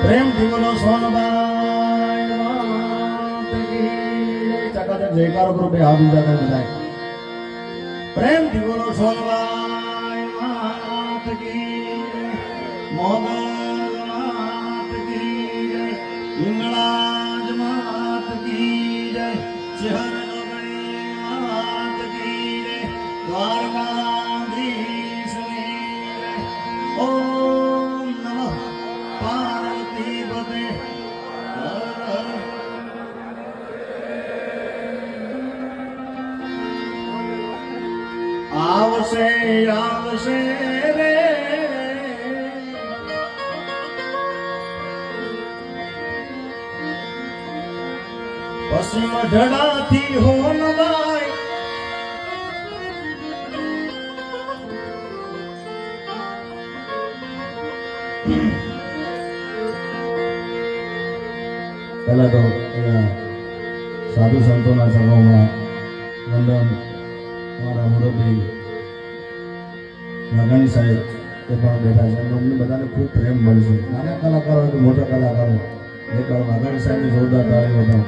પ્રેમ થી બોલો સોનબાઈ માત કી જય જયકારો કરો બે હાથ ઊંચા કરી બધા પ્રેમ થી બોલો સોનબાઈ માત કી મોગલ માત કી જય હિંગળાજ માત કી જય ચહર નગરી માત કી જય દ્વારકાધીશ ની જય ઓમ નમઃ પાર્વતી પતે આવશે આવશે રે પશ્ચિમ ઢળાથી હોનબાઈ પહેલા તો સાધુ સંતોના સભામાં વંદન અમારા મુરબ્બી વાઘાણી સાહેબ એ પણ બેઠા છે અમને બધાને ખૂબ પ્રેમ મળશે નાના કલાકારો હોય કે મોટા કલાકારો એક વાઘાણી સાહેબની જોરદાર તાળીઓ હતા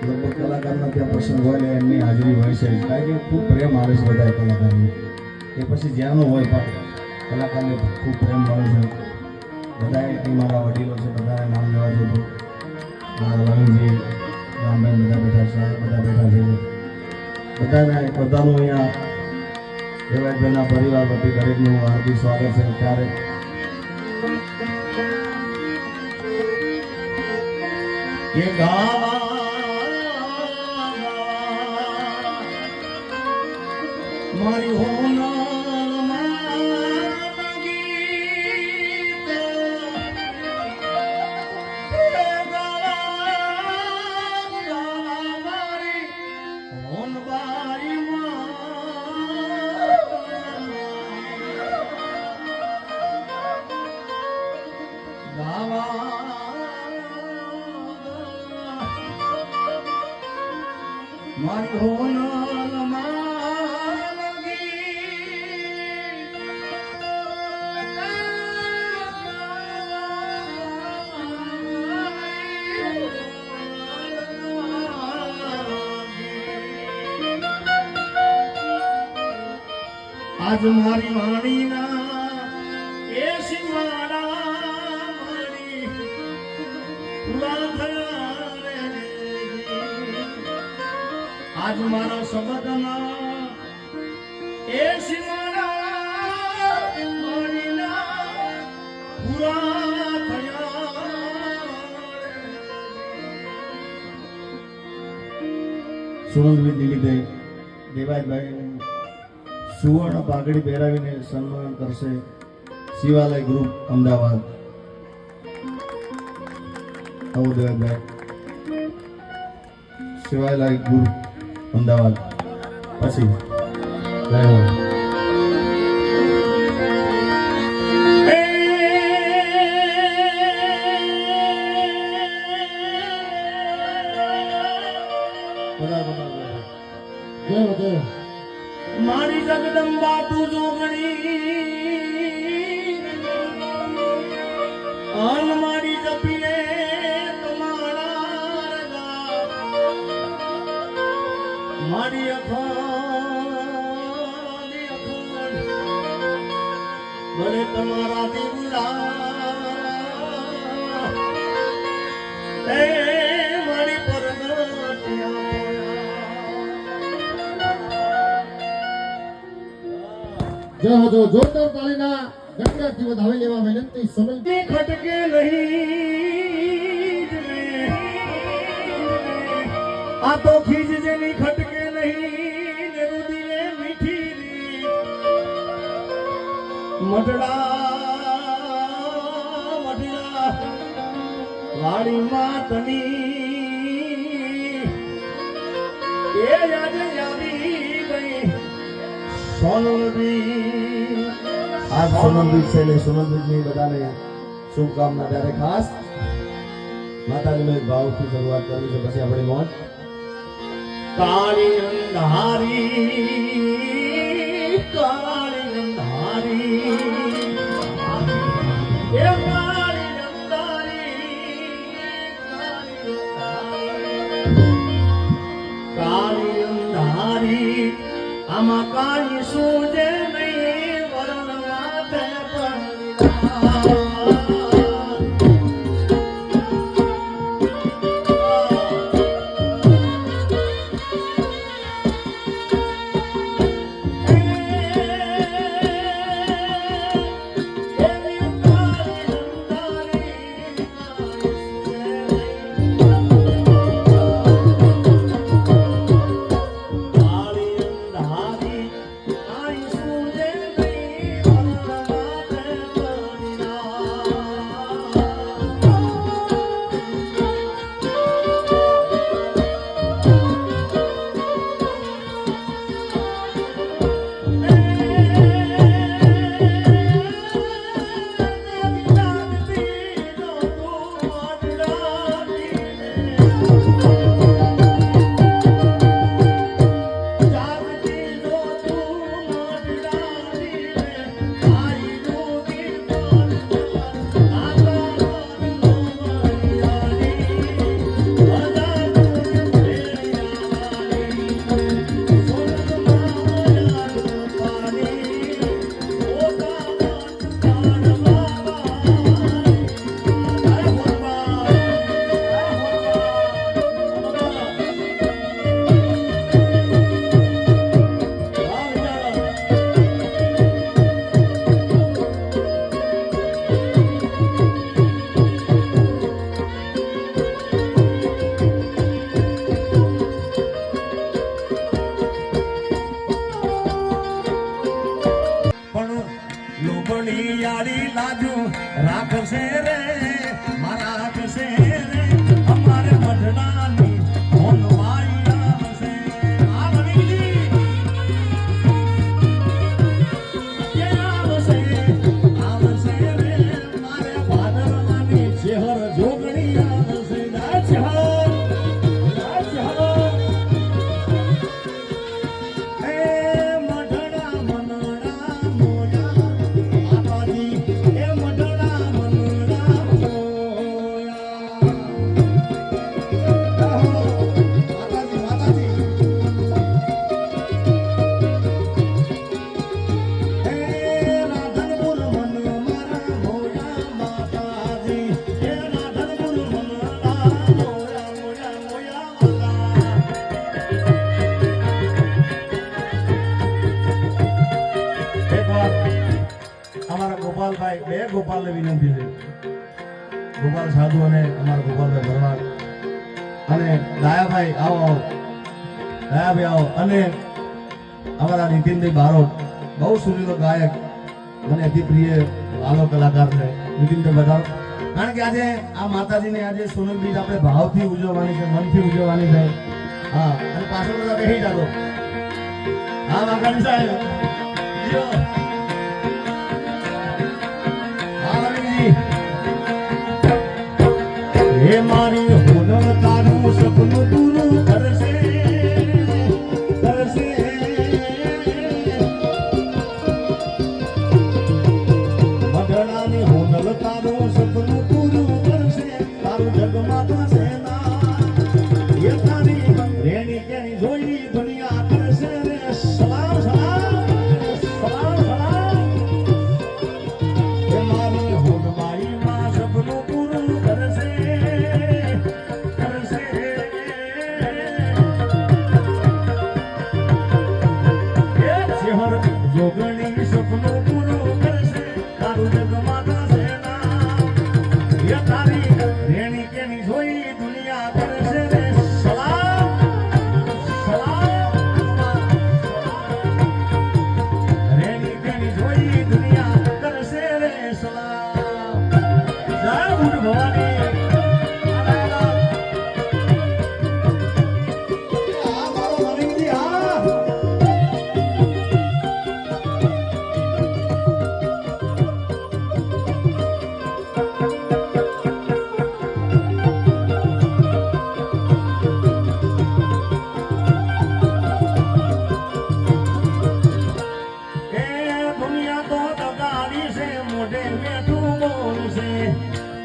લગભગ કલાકારના ત્યાં પ્રસંગ હોય ને એમની હાજરી હોય છે કારણ કે ખૂબ પ્રેમ આવે છે બધા કલાકારને એ પછી જ્યાંનો હોય પણ કલાકારને ખૂબ પ્રેમ મળે છે બધાએ મારા વડીલો છે બધાને નામ લેવા જોતો મારા લવિંગજી રામબેન બધા બેઠા છે બધા બેઠા છે બધાનું અહીંયા દેવાયતભાઈના પરિવાર વતી દરેકનું હાર્દિક સ્વાગત છે ત્યારે કે મારી હોના મારી હોનલ માલગી આજ મારી વાણીના એ શિવાડા મારી પૂરા થયા રે આજ મારા શબ્દના એ શિવાડા મારીના પૂરા થયા સુરંગવી નિમિત્તે દેવાયતભાઈ સુવર્ણ પાઘડી પહેરાવીને સન્માન કરશે શિવાલય ગ્રુપ અમદાવાદ આવો દેવાયતભાઈ શિવાલય ગ્રુપ અમદાવાદ પછી મારી જગદંબા તું જોગણી અન મારી જપીને તમારા મારી અખાની અખાન ભલે તમારા દીવડા એ મારી જય હો જોરદાર તાળીના ગણગણથી વધાવી લેવા વિનંતી સમય ખટકે નહીં આ તો ખીજ જેની ખટકે નહીં ને રુદીને મીઠી મઢડા વાળી માતની એ આજે આવી ગઈ સોનલબી આ સોનલબી છે ને સોનલબીની બધાને શુભકામના ત્યારે ખાસ માતાજીનો એક ભાવથી શરૂઆત કરવી છે પછી આપણી મોજ કાળી અંધારી લાજુ રાખશે રે મારા રાખશે રે અમારે મઢડાની હોનવાઈ આવશે આ રવિજી કે આવશે આવશે રે મારે ભાદરવાની ચહેર જોગણી આવશે ના ચહેર અમારા ગોપાલભાઈ બે ગોપાલને વિનંતી છે ગોપાલ સાધુ અને અમારા ગોપાલભાઈ ભરવાડ અને દયાભાઈ આવો દયાભાઈ આવો અને અમારા નીતિનભાઈ બારોટ બહુ સુરીલો ગાયક મને અતિ પ્રિય વાલો કલાકાર છે નીતિનભાઈ બધારો કારણ કે આજે આ માતાજીને આજે સોનલ બીજ આપણે ભાવથી ઉજવવાની છે મનથી ઉજવવાની છે હા અને પાછળ બધા બેસી જાતો હા વાઘાણી સાહેબ લ્યો. હે મારી હોનર તારું સપનું પૂરું કરશે કરશે મઢડાની હોનર તારું સપનું પૂરું કરશે તારું જગમાં થશે ના એ તારી રેણી કેણી જોઈ દુનિયા કરશે રે સલામ સલામ સલામ સલામ હે મારી હોનવાઈ માં સપનું પૂરું કરશે જોગણી સપનું પૂરું કરશે તારું જગમાં થશે ના એ તારી રેણી કેની જોઈ દુનિયા કરશે રે સલામ સલામ રેણી કેની જોઈ દુનિયા કરશે રે સલામ જય બુટ ભવાની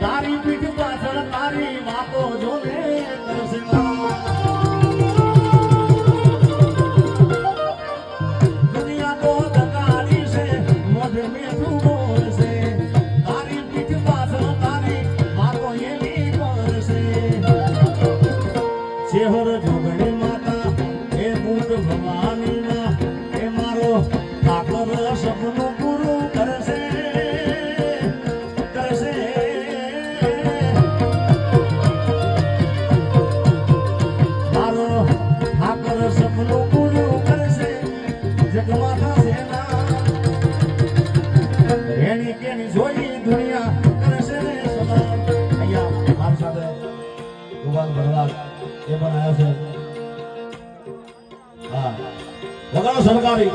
તારી પીઠ પાછળ તારી વાતો જોને કરશે દુનિયા તો દગાડી છે મોઢે મેઠું બોલશે તારી પીઠ પાછળ તારી વાતો એની કરશે ચહેર જોગણી માતા એ બુટ ભવાની માં એ મારો ઠાકોર સપનું પૂરું કરશે સપનું પૂરું કરશે જગમાં થશે ના રેણી કેની જોઈ દુનિયા કરશે રે સલામ અહીંયા મારી સાથે ગોપાલ ભરવાડ એ પણ આવ્યો છે હા વગાડો સરકારી